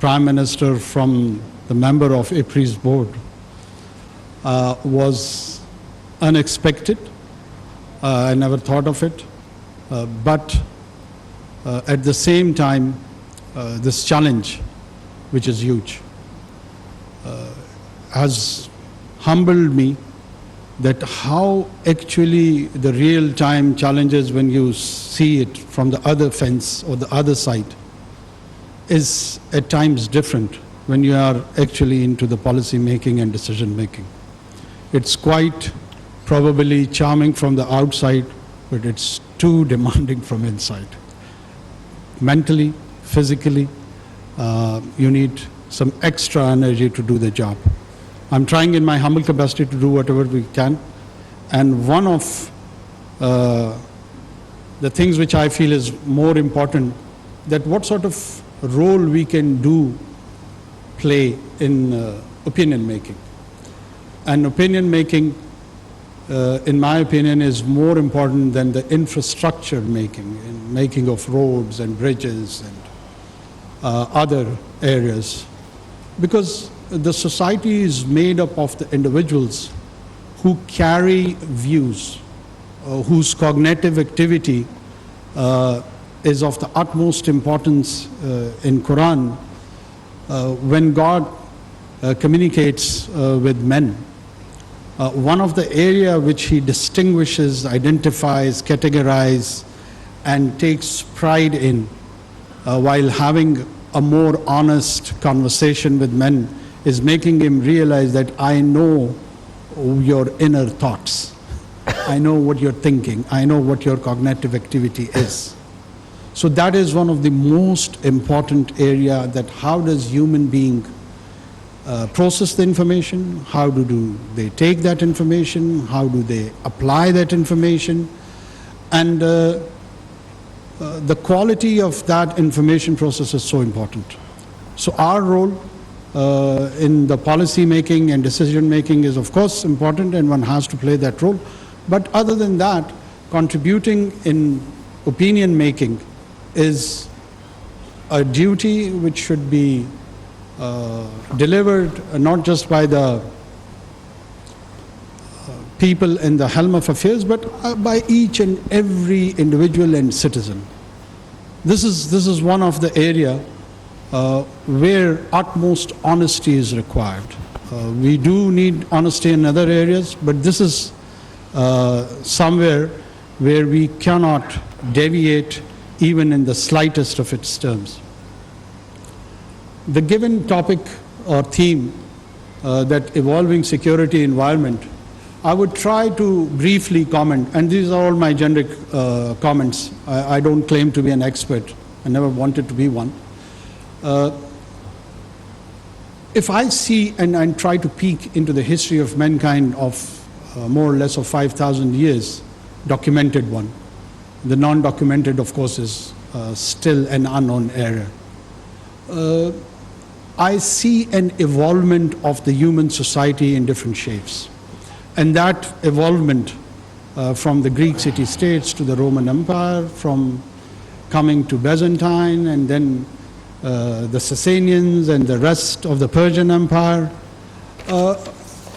Prime Minister from the member of IPRI's board was unexpected. I never thought of it. But at the same time, this challenge, which is huge, has humbled me that how actually the real-time challenges when you see it from the other fence or the other side is at times different when you are actually into the policy making and decision making. It's quite probably charming from the outside, but it's too demanding from inside. Mentally, physically, you need some extra energy to do the job. I'm trying in my humble capacity to do whatever we can. And one of the things which I feel is more important, that what sort of role we can play in opinion making. And opinion making, in my opinion, is more important than the infrastructure making of roads and bridges and other areas. Because the society is made up of the individuals who carry views, whose cognitive activity is of the utmost importance in Quran. When God communicates with men, one of the area which he distinguishes, identifies, categorizes, and takes pride in while having a more honest conversation with men is making him realize that I know your inner thoughts. I know what you're thinking. I know what your cognitive activity is. So that is one of the most important area, that how does human being process the information, how do they take that information, how do they apply that information, and the quality of that information process is so important. So our role in the policy making and decision making is of course important, and one has to play that role. But other than that, contributing in opinion making is a duty which should be delivered not just by the people in the helm of affairs, but by each and every individual and citizen. This is one of the area where utmost honesty is required. We do need honesty in other areas, but this is somewhere where we cannot deviate even in the slightest of its terms. The given topic or theme, that evolving security environment, I would try to briefly comment, and these are all my generic comments. I don't claim to be an expert. I never wanted to be one. If I see and try to peek into the history of mankind of more or less of 5,000 years, documented one. The non-documented, of course, is still an unknown area. I see an evolvement of the human society in different shapes. And that evolvement from the Greek city-states to the Roman Empire, from coming to Byzantine, and then the Sasanians and the rest of the Persian Empire.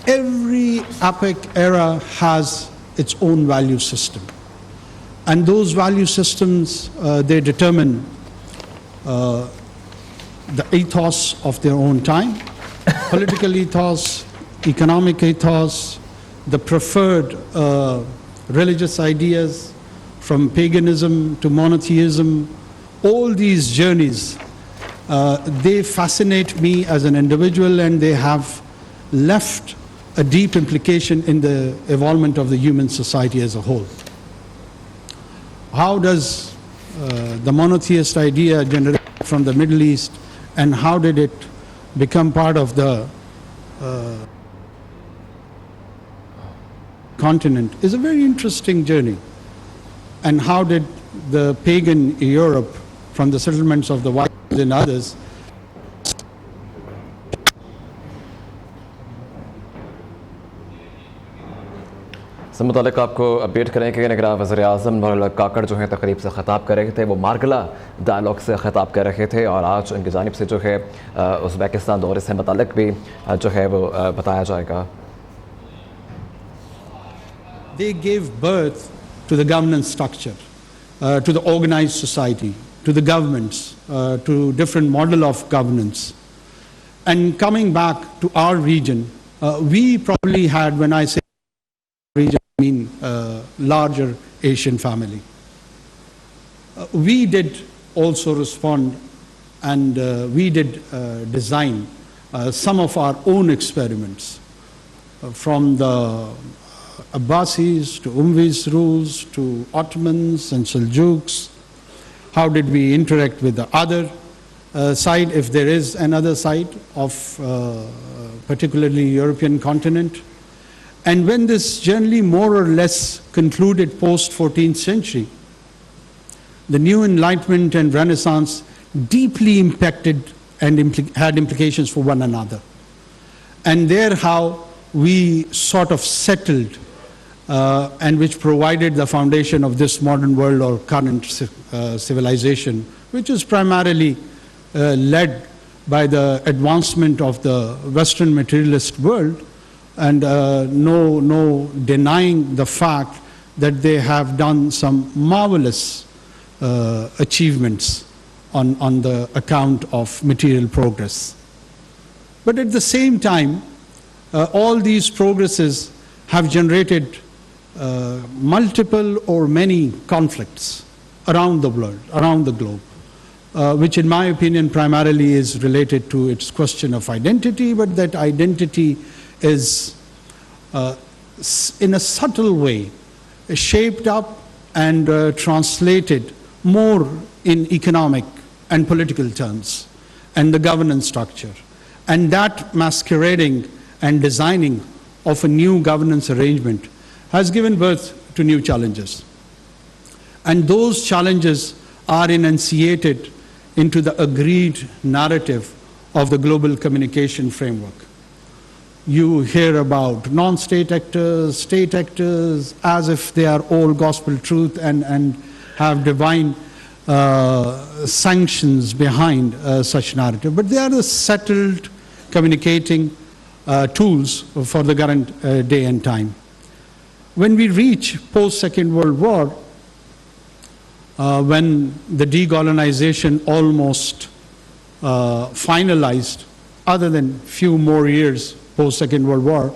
Every epic era has its own value system. And those value systems, they determine the ethos of their own time, political ethos, economic ethos, the preferred religious ideas, from paganism to monotheism. All these journeys, they fascinate me as an individual, and they have left a deep implication in the evolvement of the human society as a whole. How does the monotheist idea generate from the Middle East, and how did it become part of the continent is a very interesting journey. And how did the pagan Europe, from the settlements of the Vikings and others, इससे मुतालिक आपको update करें कि निगरान वज़ीर-ए-आज़म अनवर काकड़ जो है तकरीब से ख़िताब कर रहे थे, वो मार्गला डायलॉग से ख़िताब कर रहे थे और आज उनकी जानिब से जो है उज़्बेकिस्तान दौरे से मुतालिक भी जो है वो बताया जाएगा। They gave birth to the governance structure, to the organized society, to the governments, to different model of governance. And coming back to our region, we probably had, when I say region, I mean larger Asian family. We did also respond and we did design some of our own experiments from the Abbasis to Umayyads rules to Ottomans and Seljuks. How did we interact with the other side, if there is another side of particularly European continent? And when this journey more or less concluded post 14th century, the new Enlightenment and Renaissance deeply impacted and had implications for one another. And there how we sort of settled and which provided the foundation of this modern world or current civilization, which is primarily led by the advancement of the Western materialist world, and no denying the fact that they have done some marvelous achievements on the account of material progress. But at the same time, all these progresses have generated multiple or many conflicts around the world, around the globe, which in my opinion primarily is related to its question of identity, but that identity is in a subtle way shaped up and translated more in economic and political terms and the governance structure. And that masquerading and designing of a new governance arrangement has given birth to new challenges. And those challenges are enunciated into the agreed narrative of the global communication framework. You hear about non-state actors, state actors, as if they are all gospel truth and have divine sanctions behind such narrative. But they are the settled communicating tools for the current day and time. When we reach post-Second World War, when the decolonization almost finalized, other than few more years post-Second World War,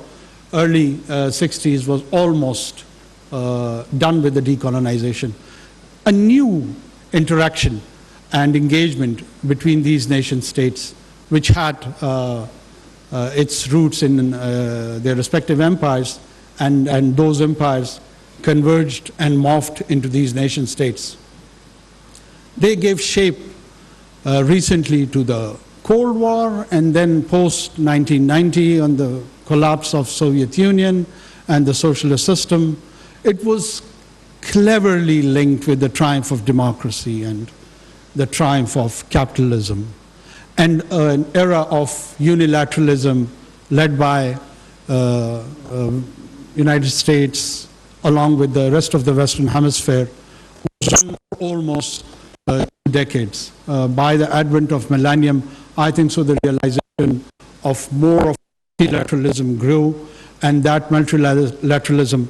early 60s was almost done with the decolonization. A new interaction and engagement between these nation states, which had its roots in their respective empires, and those empires converged and morphed into these nation states. They gave shape recently to the Cold War, and then post-1990 on the collapse of Soviet Union and the socialist system. It was cleverly linked with the triumph of democracy and the triumph of capitalism, and an era of unilateralism led by United States along with the rest of the Western Hemisphere, who's run for almost 2 decades. By the advent of millennium, I think so the realization of more of multilateralism grew, and that multilateralism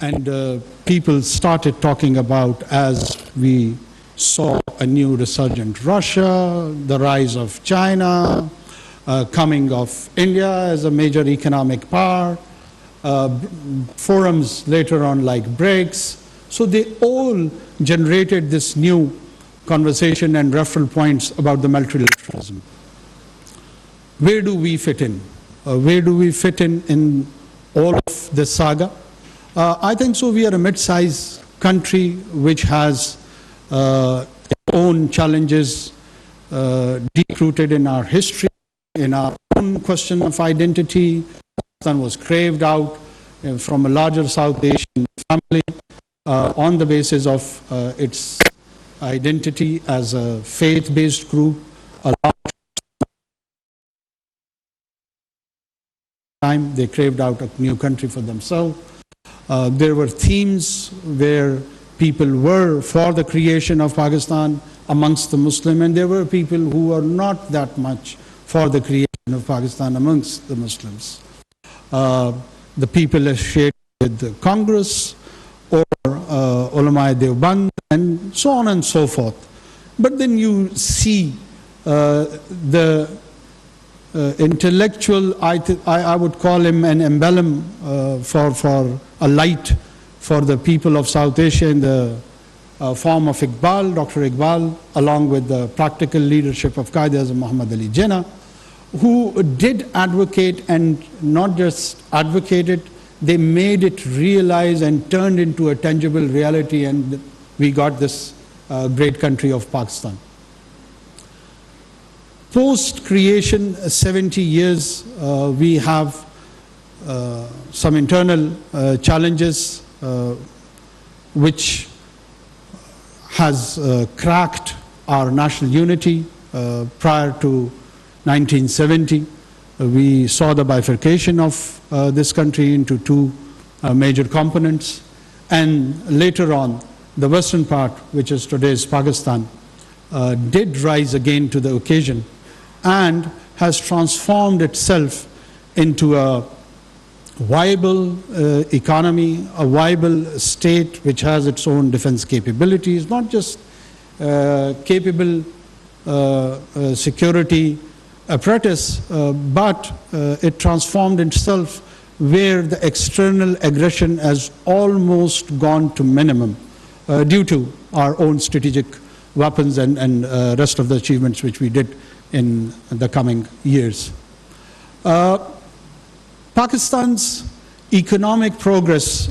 and people started talking about, as we saw a new resurgent Russia, the rise of China, coming of India as a major economic power, forums later on like BRICS. So they all generated this new conversation and referral points about the multilateralism. Where do we fit in? Where do we fit in all of this saga? I think so we are a mid-sized country which has its own challenges deep-rooted in our history, in our own question of identity. Pakistan was craved out from a larger South Asian family on the basis of its identity as a faith-based group, a large time. They craved out a new country for themselves. There were themes where people were for the creation of Pakistan amongst the Muslim, and there were people who were not that much for the creation of Pakistan amongst the Muslims. The people associated with the Congress or Ulama Deoband and so on and so forth. But then you see the intellectual, I would call him an emblem for a light for the people of South Asia in the form of Iqbal, Dr. Iqbal, along with the practical leadership of Qaid-e-Azam Muhammad Ali Jinnah, who did advocate, and not just advocated, they made it realize and turned into a tangible reality, and we got this great country of Pakistan. Post-creation, 70 years, we have some internal challenges which has cracked our national unity. Prior to 1970, we saw the bifurcation of this country into two major components, and later on, the western part, which is today's Pakistan, did rise again to the occasion and has transformed itself into a viable economy, a viable state which has its own defense capabilities, not just capable security apparatus, but it transformed itself where the external aggression has almost gone to minimum due to our own strategic weapons and rest of the achievements which we did in the coming years. Pakistan's economic progress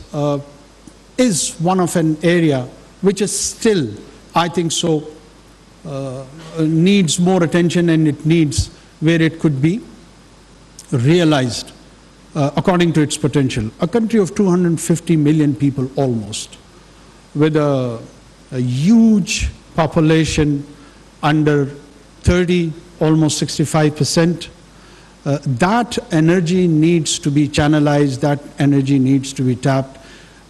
is one of an area which is still, I think so, needs more attention, and it needs where it could be realized according to its potential. A country of 250 million people almost, with a huge population under 30, almost 65%. That energy needs to be channelized, that energy needs to be tapped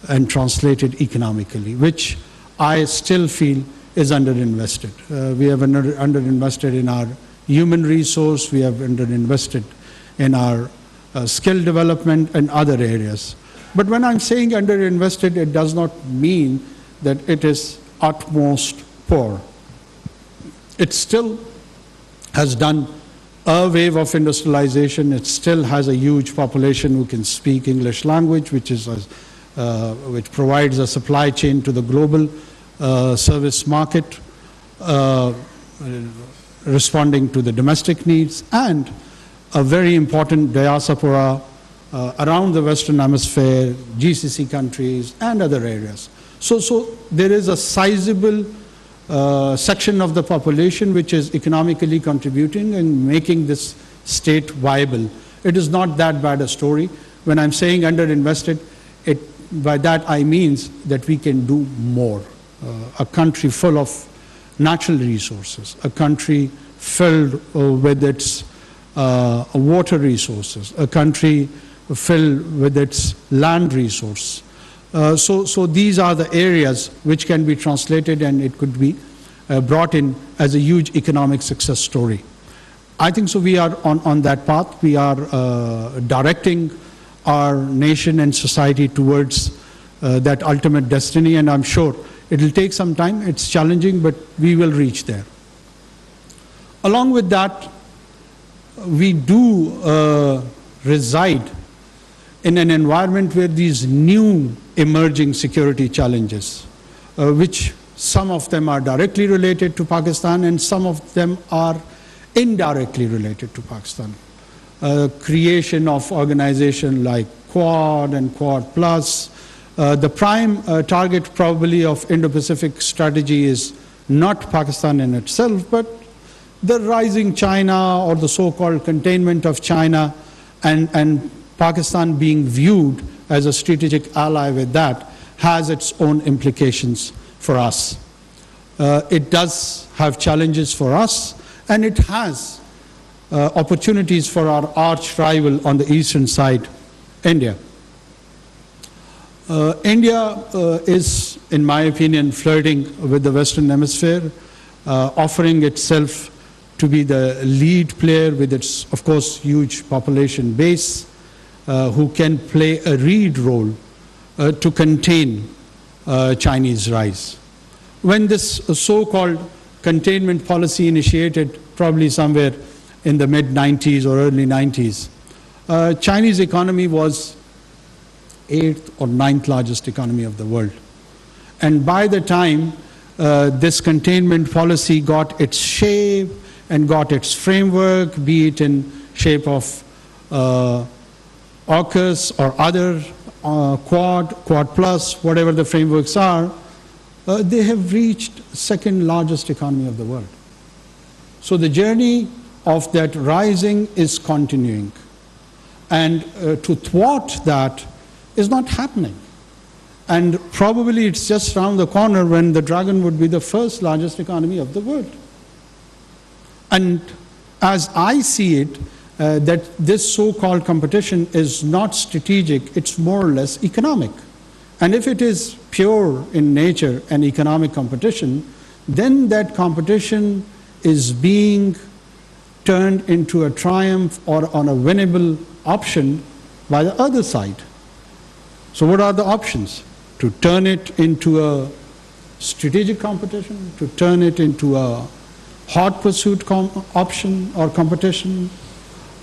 and translated economically, which I still feel is underinvested. We have underinvested in our human resource, we have underinvested in our skill development and other areas. But when I'm saying underinvested, it does not mean that it is utmost poor. It still has done a wave of industrialization. It still has a huge population who can speak English language, which provides a supply chain to the global service market, responding to the domestic needs, and a very important diaspora around the Western Hemisphere, GCC countries, and other areas. So there is a sizable section of the population which is economically contributing and making this state viable. It is not that bad a story. When I'm saying underinvested, by that I mean that we can do more. A country full of natural resources, a country filled with its water resources, a country filled with its land resource. So these are the areas which can be translated, and it could be brought in as a huge economic success story. I think so we are on that path. We are directing our nation and society towards that ultimate destiny, and I'm sure it will take some time. It's challenging, but we will reach there. Along with that, we do reside in an environment where these new emerging security challenges, which some of them are directly related to Pakistan and some of them are indirectly related to Pakistan. Creation of organizations like Quad and Quad Plus. The prime target probably of Indo-Pacific strategy is not Pakistan in itself, but the rising China, or the so-called containment of China, and Pakistan being viewed as a strategic ally with that has its own implications for us. It does have challenges for us, and it has opportunities for our arch rival on the eastern side, India. India is, in my opinion, flirting with the Western Hemisphere, offering itself to be the lead player with its, of course, huge population base, who can play a lead role to contain Chinese rise. When this so-called containment policy initiated, probably somewhere in the mid-90s or early 90s, Chinese economy was 8th or 9th largest economy of the world. And by the time this containment policy got its shape and got its framework, be it in shape of AUKUS or other Quad Plus, whatever the frameworks are, they have reached second largest economy of the world. So the journey of that rising is continuing. And to thwart that is not happening. And probably it's just around the corner when the dragon would be the first largest economy of the world. And as I see it, that this so-called competition is not strategic, it's more or less economic. And if it is pure in nature and economic competition, then that competition is being turned into a triumph or on a winnable option by the other side. So what are the options? To turn it into a strategic competition, to turn it into a hot pursuit option or competition?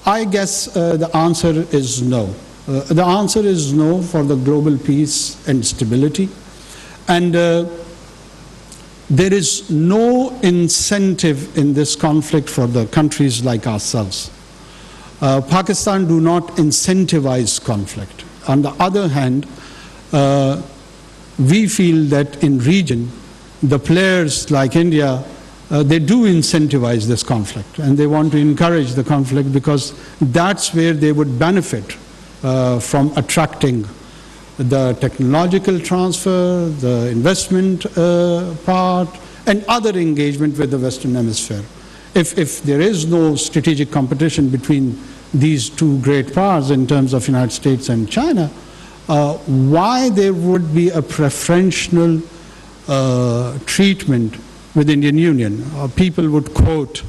I guess the answer is no. The answer is no for the global peace and stability. And there is no incentive in this conflict for the countries like ourselves. Pakistan do not incentivize conflict. On the other hand, we feel that in region, the players like India, they do incentivize this conflict, and they want to encourage the conflict because that's where they would benefit from attracting the technological transfer, the investment part, and other engagement with the Western Hemisphere. If there is no strategic competition between these two great powers in terms of United States and China, why there would be a preferential treatment with Indian Union? People would quote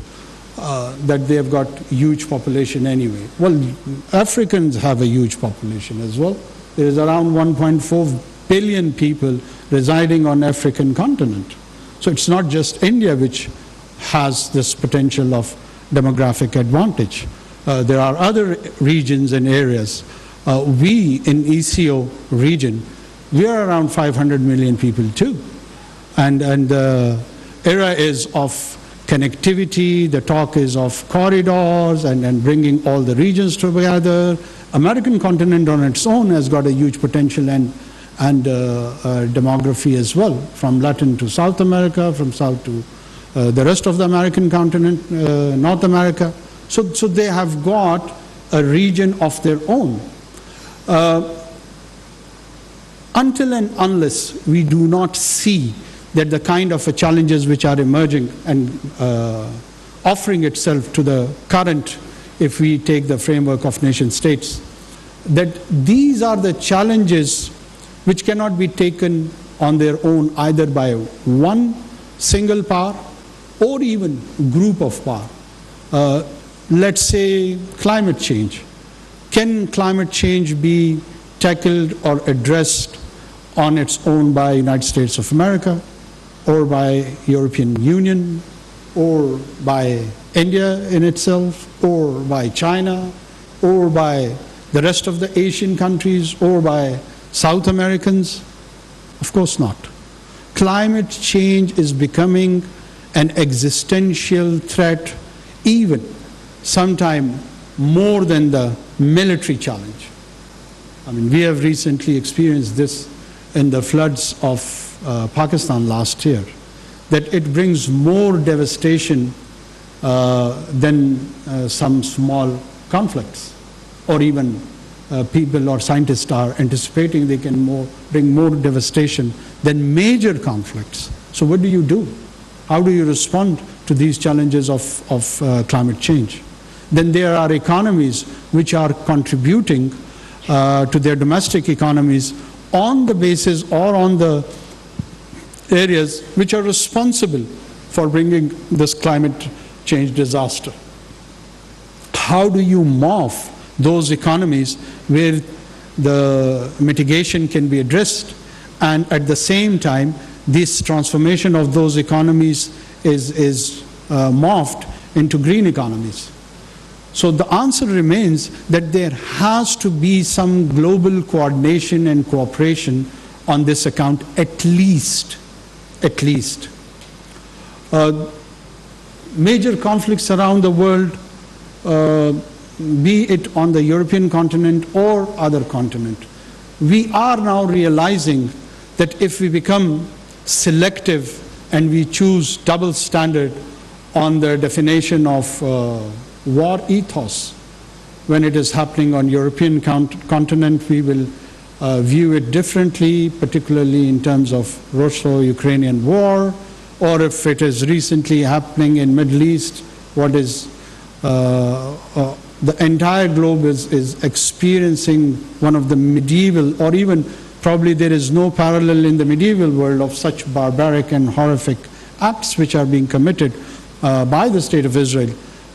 that they have got huge population anyway. Well, Africans have a huge population as well. There is around 1.4 billion people residing on African continent. So it's not just India which has this potential of demographic advantage. There are other regions and areas. We in ECO region, we are around 500 million people too. And the era is of connectivity, the talk is of corridors and bringing all the regions together. American continent on its own has got a huge potential and demography as well, from Latin to South America, from South to the rest of the American continent, North America. So they have got a region of their own. Until and unless we do not see that the kind of challenges which are emerging and offering itself to the current, if we take the framework of nation states, that these are the challenges which cannot be taken on their own either by one single power or even group of power. Let's say climate change. Can climate change be tackled or addressed on its own by United States of America, or by European Union, or by India in itself, or by China, or by the rest of the Asian countries, or by South Americans? Of course not. Climate change is becoming an existential threat, even sometime more than the military challenge. I mean, we have recently experienced this in the floods of Pakistan last year, that it brings more devastation than some small conflicts, or even people or scientists are anticipating they can bring more devastation than major conflicts. So what do? How do you respond to these challenges of climate change? then there are economies which are contributing to their domestic economies on the basis or on the areas which are responsible for bringing this climate change disaster. How do you morph those economies where the mitigation can be addressed, and at the same time this transformation of those economies is morphed into green economies? So the answer remains that there has to be some global coordination and cooperation on this account, at least. Major conflicts around the world, be it on the European continent or other continent, we are now realizing that if we become selective and we choose double standard on the definition of war ethos, when it is happening on European continent, we will view it differently, particularly in terms of Russo-Ukrainian war, or if it is recently happening in Middle East, what is the entire globe is experiencing one of the medieval, or even probably there is no parallel in the medieval world of such barbaric and horrific acts which are being committed by the State of Israel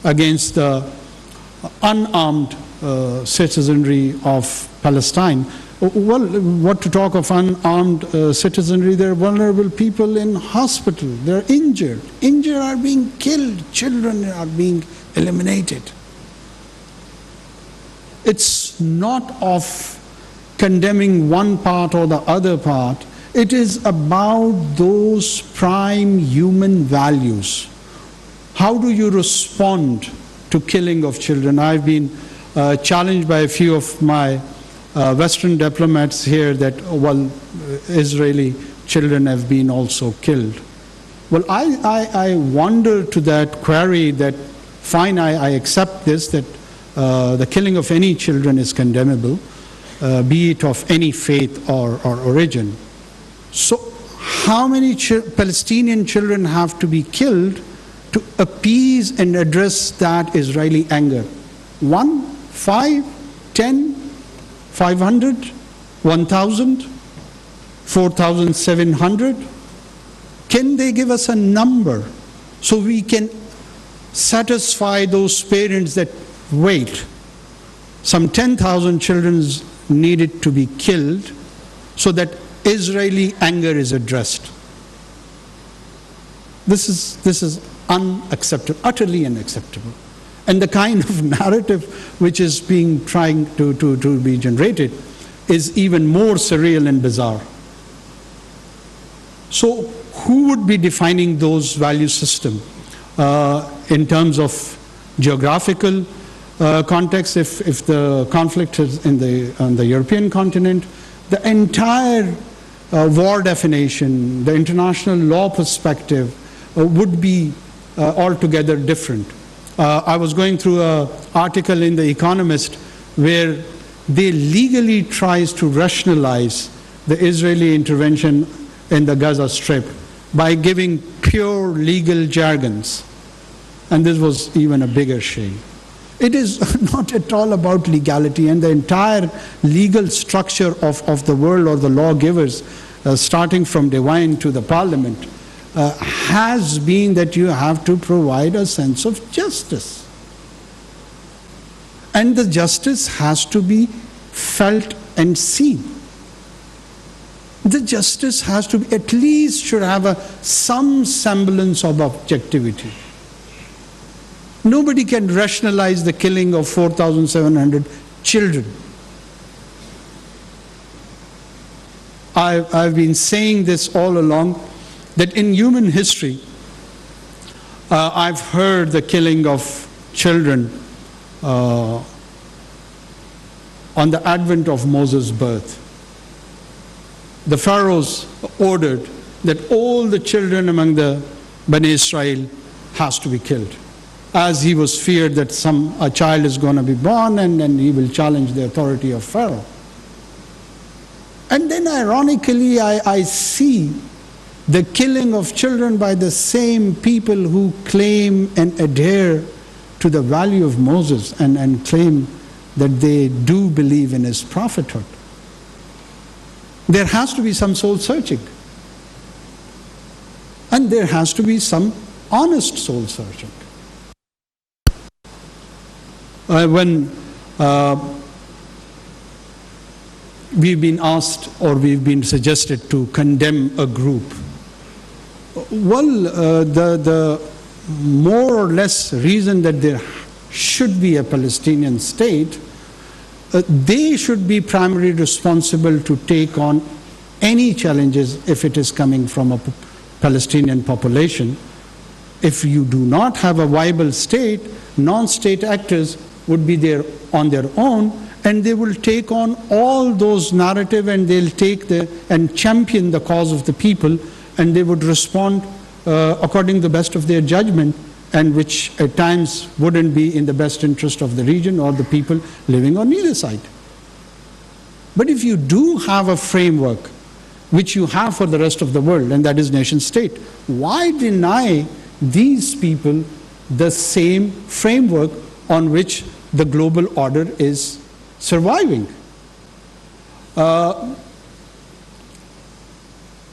against the unarmed citizenry of Palestine. Well, what to talk of unarmed citizenry? There are vulnerable people in hospital. They're injured. Injured are being killed. Children are being eliminated. It's not of condemning one part or the other part. It is about those prime human values. How do you respond to killing of children? I've been challenged by a few of my Western diplomats here that, well, Israeli children have been also killed. Well, I wonder to that query that, fine, I accept this, that the killing of any children is condemnable, be it of any faith or origin. So how many Palestinian children have to be killed to appease and address that Israeli anger? 1, 5, 10, 500, 1,000, 4,700? Can they give us a number so we can satisfy those parents that, wait, some 10,000 children needed to be killed so that Israeli anger is addressed? This is unacceptable, utterly unacceptable. And the kind of narrative which is being trying to be generated is even more surreal and bizarre. So who would be defining those value system in terms of geographical context? If the conflict is on the European continent, the entire war definition, the international law perspective would be altogether different. I was going through an article in The Economist where they legally tries to rationalize the Israeli intervention in the Gaza Strip by giving pure legal jargons. And this was even a bigger shame. It is not at all about legality, and the entire legal structure of the world or the lawgivers, starting from divine to the parliament, has been that you have to provide a sense of justice. And the justice has to be felt and seen. The justice has to be, at least should have some semblance of objectivity. Nobody can rationalize the killing of 4,700 children. I've been saying this all along, that in human history, I've heard the killing of children on the advent of Moses' birth. The pharaohs ordered that all the children among the Bani Israel has to be killed, as he was feared that a child is going to be born and then he will challenge the authority of Pharaoh. And then ironically, I see the killing of children by the same people who claim and adhere to the value of Moses and claim that they do believe in his prophethood. There has to be some soul searching. And there has to be some honest soul searching. When we've been asked or we've been suggested to condemn a group, well, the more or less reason that there should be a Palestinian state, they should be primarily responsible to take on any challenges if it is coming from a Palestinian population. If you do not have a viable state, non-state actors would be there on their own, and they will take on all those narrative, and they'll take and champion the cause of the people, and they would respond according to the best of their judgment, and which at times wouldn't be in the best interest of the region or the people living on either side. But if you do have a framework, which you have for the rest of the world, and that is nation state, why deny these people the same framework on which the global order is surviving?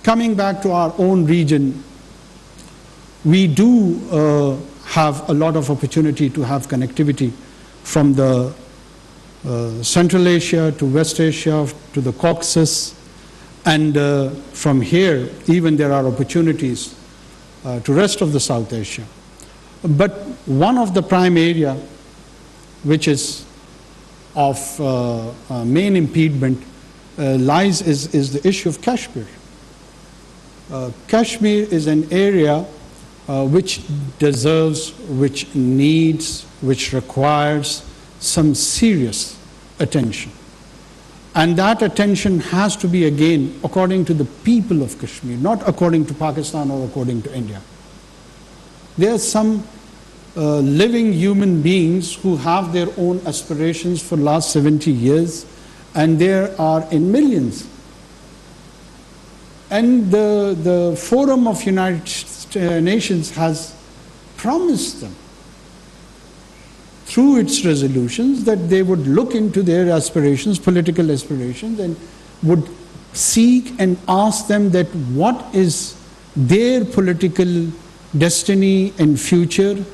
Coming back to our own region, we do have a lot of opportunity to have connectivity from the Central Asia to West Asia to the Caucasus, and from here even there are opportunities to rest of the South Asia. But one of the prime area which is of main impediment is the issue of Kashmir. Kashmir is an area which deserves, which needs, which requires some serious attention. And that attention has to be, again, according to the people of Kashmir, not according to Pakistan or according to India. There are some living human beings who have their own aspirations for the last 70 years, and there are in millions. And the Forum of United Nations has promised them through its resolutions that they would look into their aspirations, political aspirations, and would seek and ask them that what is their political destiny and future,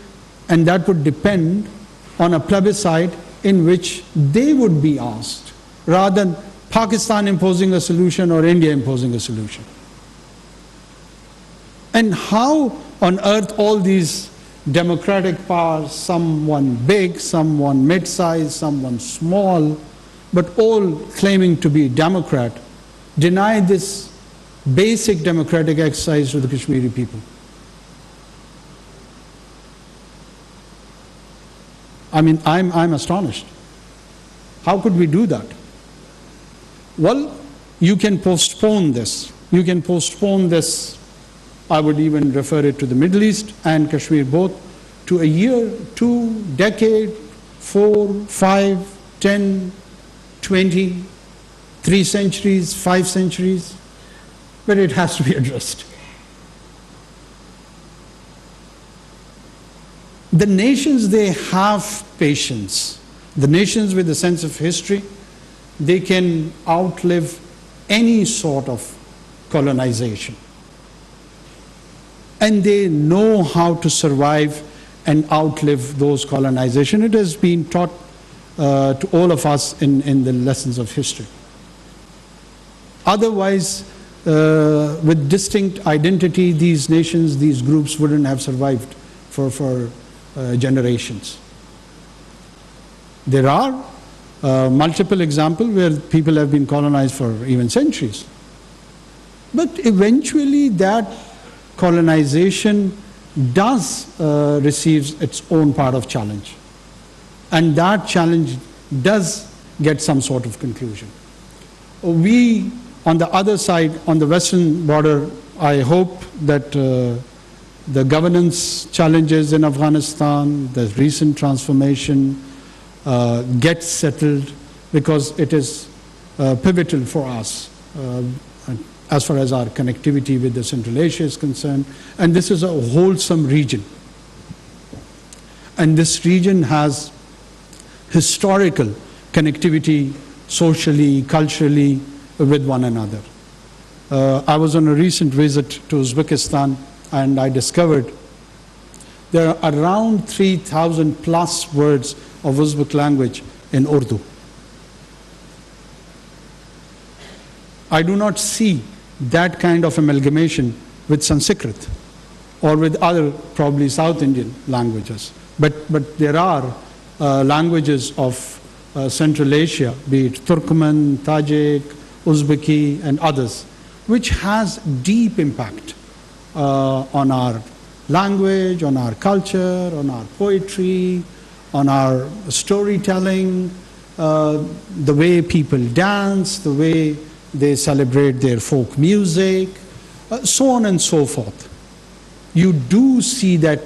and that would depend on a plebiscite in which they would be asked, rather than Pakistan imposing a solution or India imposing a solution. And how on earth all these democratic powers, someone big, someone mid-sized, someone small, but all claiming to be Democrat, deny this basic democratic exercise to the Kashmiri people? I mean, I'm astonished. How could we do that? Well, you can postpone this. You can postpone this. I would even refer it to the Middle East and Kashmir both, to a year, 2 decade, 4, 5, 10, 20, 3 centuries, 5 centuries, but it has to be addressed. The nations, they have patience. The nations with a sense of history, they can outlive any sort of colonization. And they know how to survive and outlive those colonization. It has been taught to all of us in the lessons of history. Otherwise, with distinct identity, these nations, these groups wouldn't have survived for generations. There are multiple examples where people have been colonized for even centuries. But eventually that colonization does receives its own part of challenge. And that challenge does get some sort of conclusion. We, on the other side, on the western border, I hope that the governance challenges in Afghanistan, the recent transformation gets settled, because it is pivotal for us as far as our connectivity with the Central Asia is concerned, and this is a wholesome region. And this region has historical connectivity, socially, culturally, with one another. I was on a recent visit to Uzbekistan, and I discovered there are around 3,000 plus words of Uzbek language in Urdu. I do not see that kind of amalgamation with Sanskrit or with other probably South Indian languages. But there are languages of Central Asia, be it Turkmen, Tajik, Uzbeki, and others, which has deep impact on our language, on our culture, on our poetry, on our storytelling, the way people dance, the way they celebrate their folk music, so on and so forth. You do see that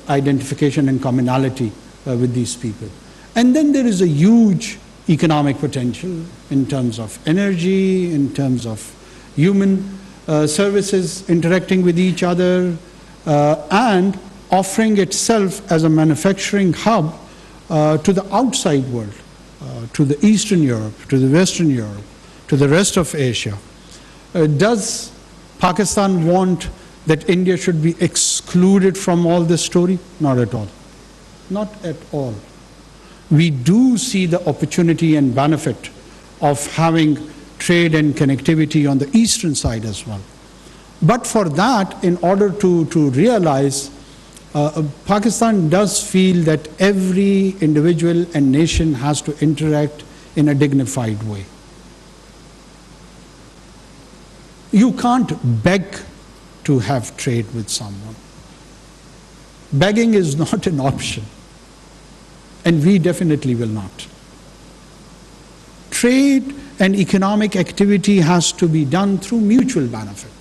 identification and commonality with these people. And then there is a huge economic potential in terms of energy, in terms of human services interacting with each other, and offering itself as a manufacturing hub to the outside world, to the Eastern Europe, to the Western Europe, to the rest of Asia. Does Pakistan want that India should be excluded from all this story? Not at all. Not at all. We do see the opportunity and benefit of having trade and connectivity on the eastern side as well. But for that, in order to realize, Pakistan does feel that every individual and nation has to interact in a dignified way. You can't beg to have trade with someone. Begging is not an option, and we definitely will not. Trade and economic activity has to be done through mutual benefit.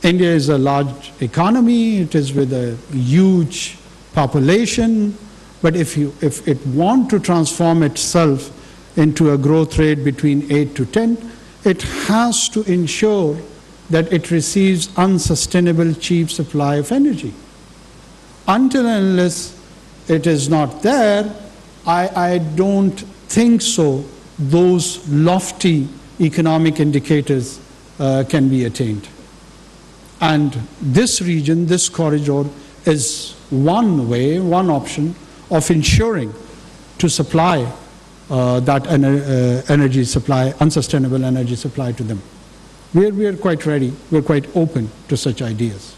India is a large economy, it is with a huge population, but if it wants to transform itself into a growth rate between 8 to 10, it has to ensure that it receives unsustainable cheap supply of energy. Until and unless it is not there, I don't think so those lofty economic indicators can be attained. And this region, this corridor, is one way, one option of ensuring to supply that energy supply, unsustainable energy supply to them. We are quite ready, we're quite open to such ideas.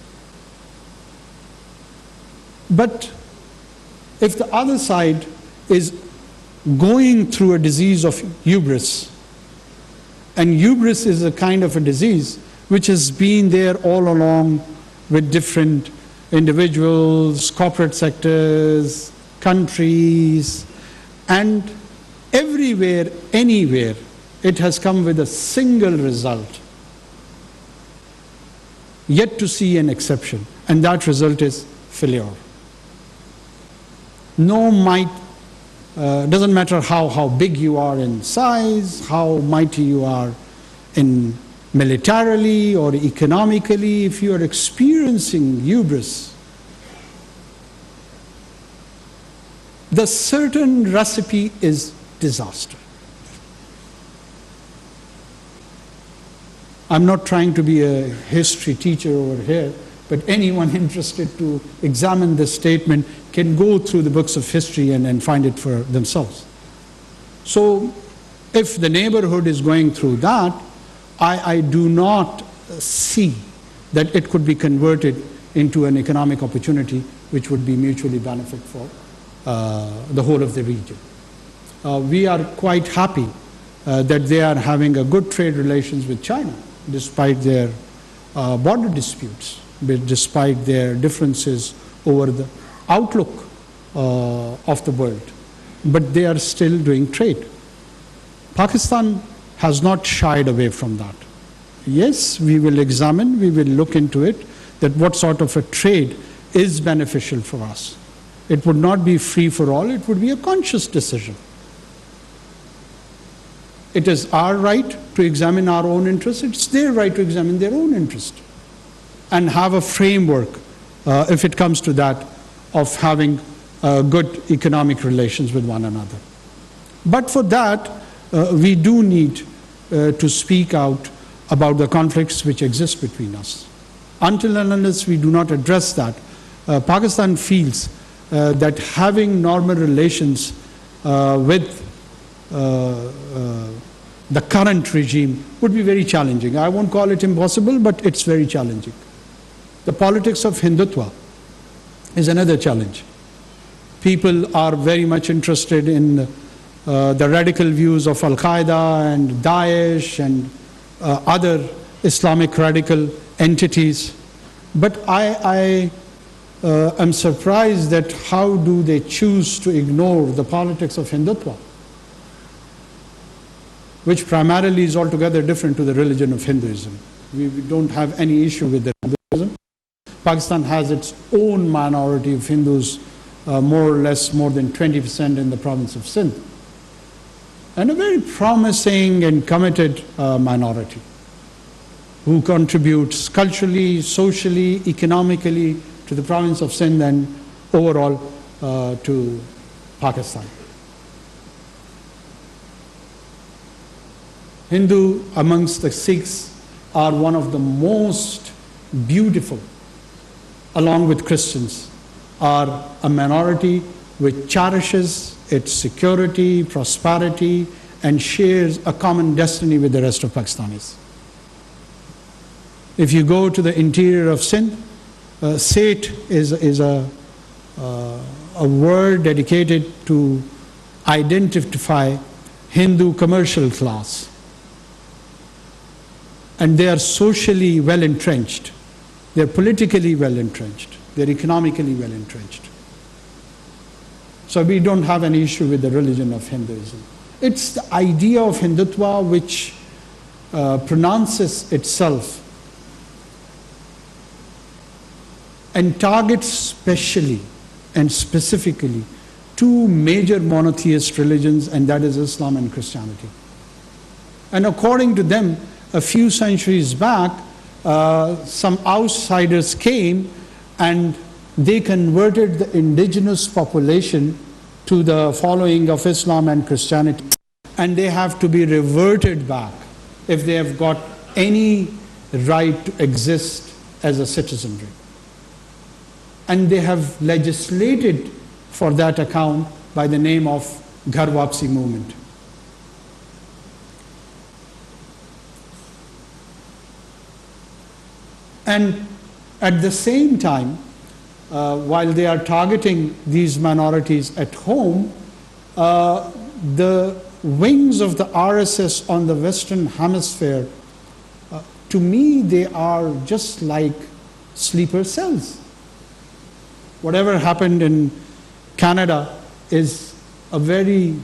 But if the other side is going through a disease of hubris, and hubris is a kind of a disease which has been there all along with different individuals, corporate sectors, countries, and everywhere, anywhere, it has come with a single result. Yet to see an exception, and that result is failure. No might, doesn't matter how big you are in size, how mighty you are in militarily or economically, if you are experiencing hubris, the certain recipe is disaster. I'm not trying to be a history teacher over here, but anyone interested to examine this statement can go through the books of history and find it for themselves. So if the neighborhood is going through that, I do not see that it could be converted into an economic opportunity which would be mutually benefit for the whole of the region. We are quite happy that they are having a good trade relations with China, despite their border disputes, despite their differences over the outlook of the world. But they are still doing trade. Pakistan has not shied away from that. Yes, we will examine, we will look into it, that what sort of a trade is beneficial for us. It would not be free for all, it would be a conscious decision. It is our right to examine our own interests, it's their right to examine their own interest and have a framework if it comes to that, of having good economic relations with one another. But for that, we do need to speak out about the conflicts which exist between us. Until and unless we do not address that, Pakistan feels that having normal relations with the current regime would be very challenging. I won't call it impossible, but it's very challenging. The politics of Hindutva is another challenge. People are very much interested in the radical views of Al-Qaeda and Daesh and other Islamic radical entities. But I am surprised that how do they choose to ignore the politics of Hindutva, which primarily is altogether different to the religion of Hinduism. We don't have any issue with that. Hinduism. Pakistan has its own minority of Hindus, more or less more than 20% in the province of Sindh, and a very promising and committed minority who contributes culturally, socially, economically to the province of Sindh and overall to Pakistan. Hindu amongst the Sikhs are one of the most beautiful, along with Christians, are a minority which cherishes its security, prosperity, and shares a common destiny with the rest of Pakistanis. If you go to the interior of Sindh, Seth is a word dedicated to identify Hindu commercial class. And they are socially well entrenched, they're politically well entrenched, they're economically well entrenched. So we don't have any issue with the religion of Hinduism. It's the idea of Hindutva which pronounces itself and targets specially and specifically two major monotheist religions, and that is Islam and Christianity. And according to them, a few centuries back, some outsiders came and they converted the indigenous population to the following of Islam and Christianity, and they have to be reverted back if they have got any right to exist as a citizenry. And they have legislated for that account by the name of Ghar Wapsi movement. And at the same time, while they are targeting these minorities at home, the wings of the RSS on the Western Hemisphere, to me, they are just like sleeper cells. Whatever happened in Canada is a very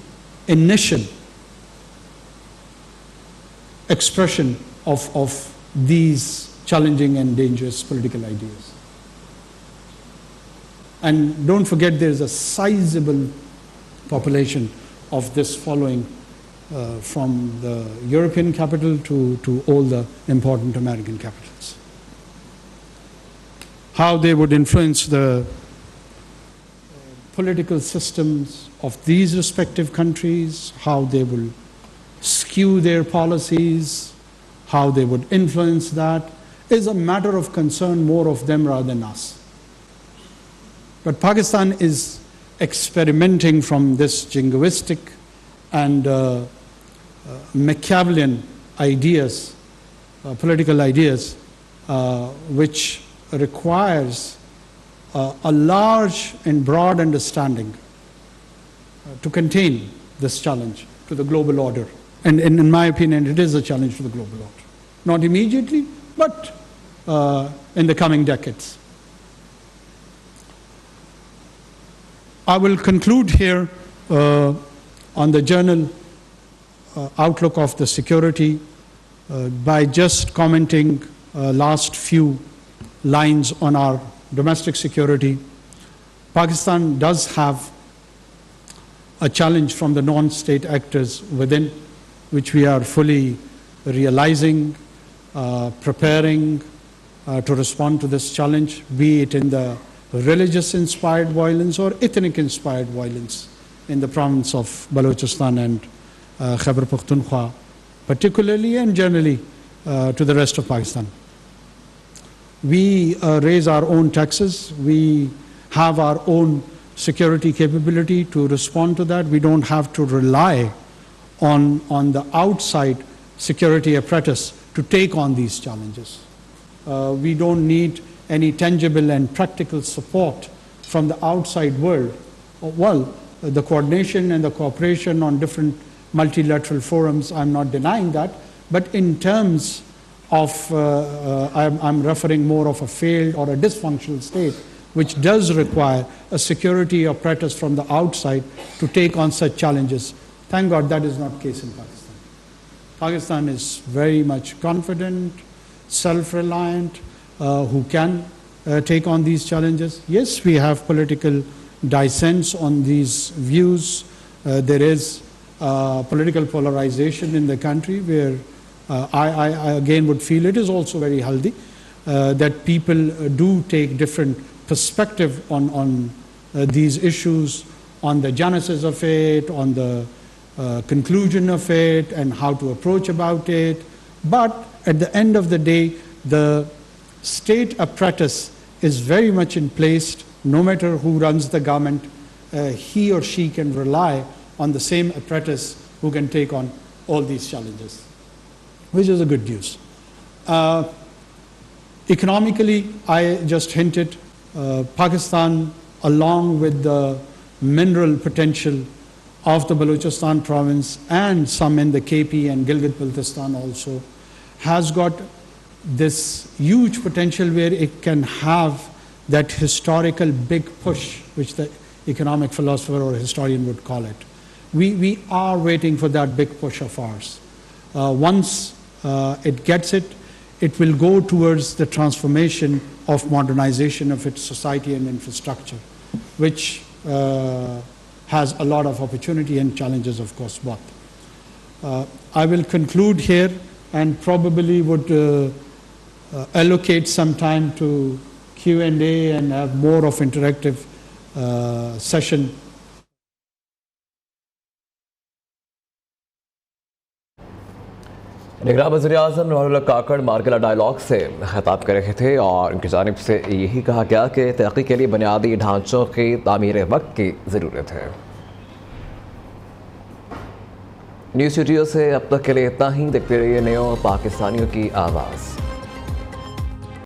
initial expression of these challenging and dangerous political ideas. And don't forget, there is a sizable population of this following from the European capital to all the important American capitals. How they would influence the political systems of these respective countries, how they will skew their policies, how they would influence that, is a matter of concern more of them rather than us. But Pakistan is experimenting from this jingoistic and Machiavellian ideas, political ideas, which requires a large and broad understanding to contain this challenge to the global order. And in my opinion, it is a challenge to the global order. Not immediately, but in the coming decades. I will conclude here on the general outlook of the security by just commenting last few lines on our domestic security. Pakistan does have a challenge from the non-state actors within, which we are fully realizing, preparing, to respond to this challenge, be it in the religious-inspired violence or ethnic-inspired violence in the province of Balochistan and Khyber Pakhtunkhwa, particularly and generally to the rest of Pakistan. We raise our own taxes. We have our own security capability to respond to that. We don't have to rely on the outside security apparatus to take on these challenges. We don't need any tangible and practical support from the outside world. Well, the coordination and the cooperation on different multilateral forums, I'm not denying that, but in terms of, I'm referring more of a failed or a dysfunctional state, which does require a security apparatus from the outside to take on such challenges. Thank God that is not the case in Pakistan. Pakistan is very much confident, self-reliant, who can take on these challenges. Yes, we have political dissents on these views. There is political polarization in the country where I again would feel it is also very healthy that people do take different perspective on these issues, on the genesis of it, on the conclusion of it, and how to approach about it. But at the end of the day, the state apparatus is very much in place. No matter who runs the government, he or she can rely on the same apparatus who can take on all these challenges, which is a good news. Economically, I just hinted, Pakistan, along with the mineral potential of the Balochistan province and some in the KP and Gilgit-Baltistan also, has got this huge potential where it can have that historical big push, which the economic philosopher or historian would call it. We are waiting for that big push of ours. Once it gets it, it will go towards the transformation of modernization of its society and infrastructure, which has a lot of opportunity and challenges, of course, both. I will conclude here and probably would allocate some time to Q&A and have more of interactive session. निगरान वज़ीर-ए-आज़म हक़ काकड़ मार्गला dialogue से खिताब कर रहे थे और उनकी जानिब से यही कहा गया कि तरक्की के लिए बुनियादी ढांचों की तामीर वक्त की ज़रूरत है। न्यूज़ स्टूडियो से अब तक के लिए इतना ही। देखते रहिए नयो पाकिस्तानियों की आवाज़।